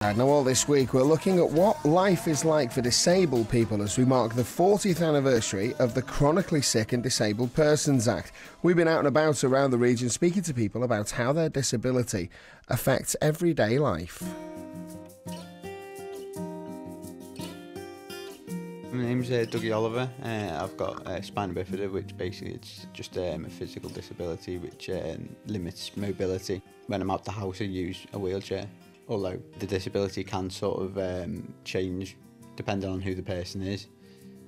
Now, all this week, we're looking at what life is like for disabled people as we mark the 40th anniversary of the Chronically Sick and Disabled Persons Act. We've been out and about around the region speaking to people about how their disability affects everyday life. My name's Dougy Oliver. I've got spina bifida, which basically it's just a physical disability which limits mobility. When I'm out the house, I use a wheelchair. Although the disability can sort of change depending on who the person is.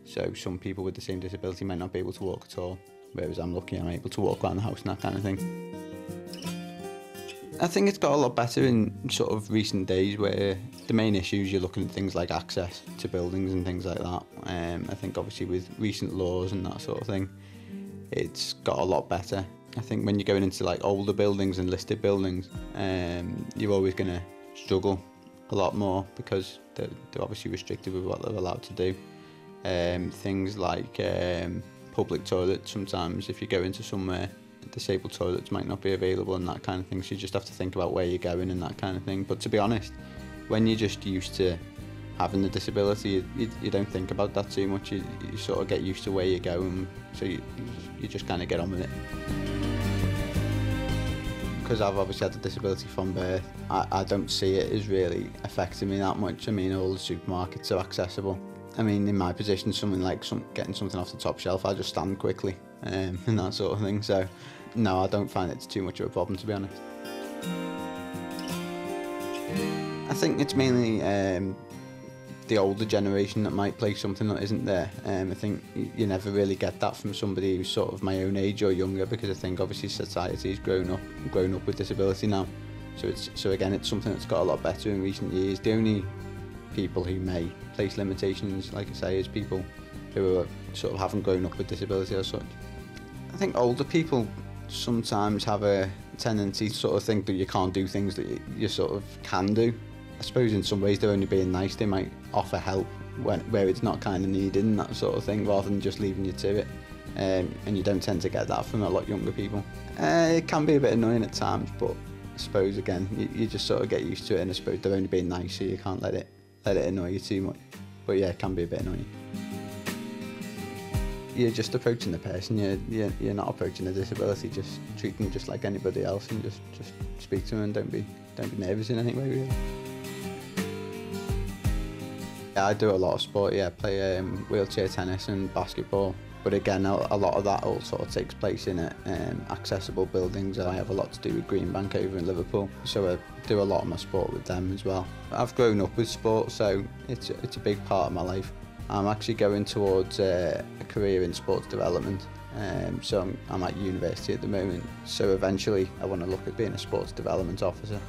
So some people with the same disability might not be able to walk at all, whereas I'm lucky I'm able to walk around the house and that kind of thing. I think it's got a lot better in sort of recent days where the main issues you're looking at things like access to buildings and things like that. I think obviously with recent laws and that sort of thing, it's got a lot better. I think when you're going into like older buildings and listed buildings, you're always going to struggle a lot more because they're obviously restricted with what they're allowed to do. Things like public toilets, sometimes if you go into somewhere, disabled toilets might not be available and that kind of thing, so you just have to think about where you're going and that kind of thing. But to be honest, when you're just used to having the disability, you don't think about that too much. You sort of get used to where you're going, so you just kind of get on with it. Because I've obviously had a disability from birth, I don't see it as really affecting me that much. I mean, all the supermarkets are accessible. I mean, in my position, something like getting something off the top shelf, I just stand quickly and that sort of thing. So, no, I don't find it's too much of a problem, to be honest. I think it's mainly the older generation that might play something that isn't there. I think you never really get that from somebody who's sort of my own age or younger, because I think obviously society's grown up with disability now. So again, it's something that's got a lot better in recent years. The only people who may place limitations, like I say, is people who are sort of haven't grown up with disability as such. I think older people sometimes have a tendency to sort of think that you can't do things that you sort of can do. I suppose in some ways they're only being nice. They might offer help where it's not kind of needed and that sort of thing, rather than just leaving you to it. And you don't tend to get that from a lot younger people. It can be a bit annoying at times, but I suppose again you just sort of get used to it, and I suppose they're only being nice, so you can't let it annoy you too much. But yeah, it can be a bit annoying. You're just approaching the person. You're not approaching a disability. Just treat them just like anybody else, and just speak to them, and don't be nervous in any way, really. I do a lot of sport, yeah. I play wheelchair tennis and basketball. But again, a lot of that all sort of takes place in accessible buildings. I have a lot to do with Greenbank over in Liverpool, so I do a lot of my sport with them as well. I've grown up with sport, so it's a big part of my life. I'm actually going towards a career in sports development. So I'm at university at the moment, so eventually I want to look at being a sports development officer.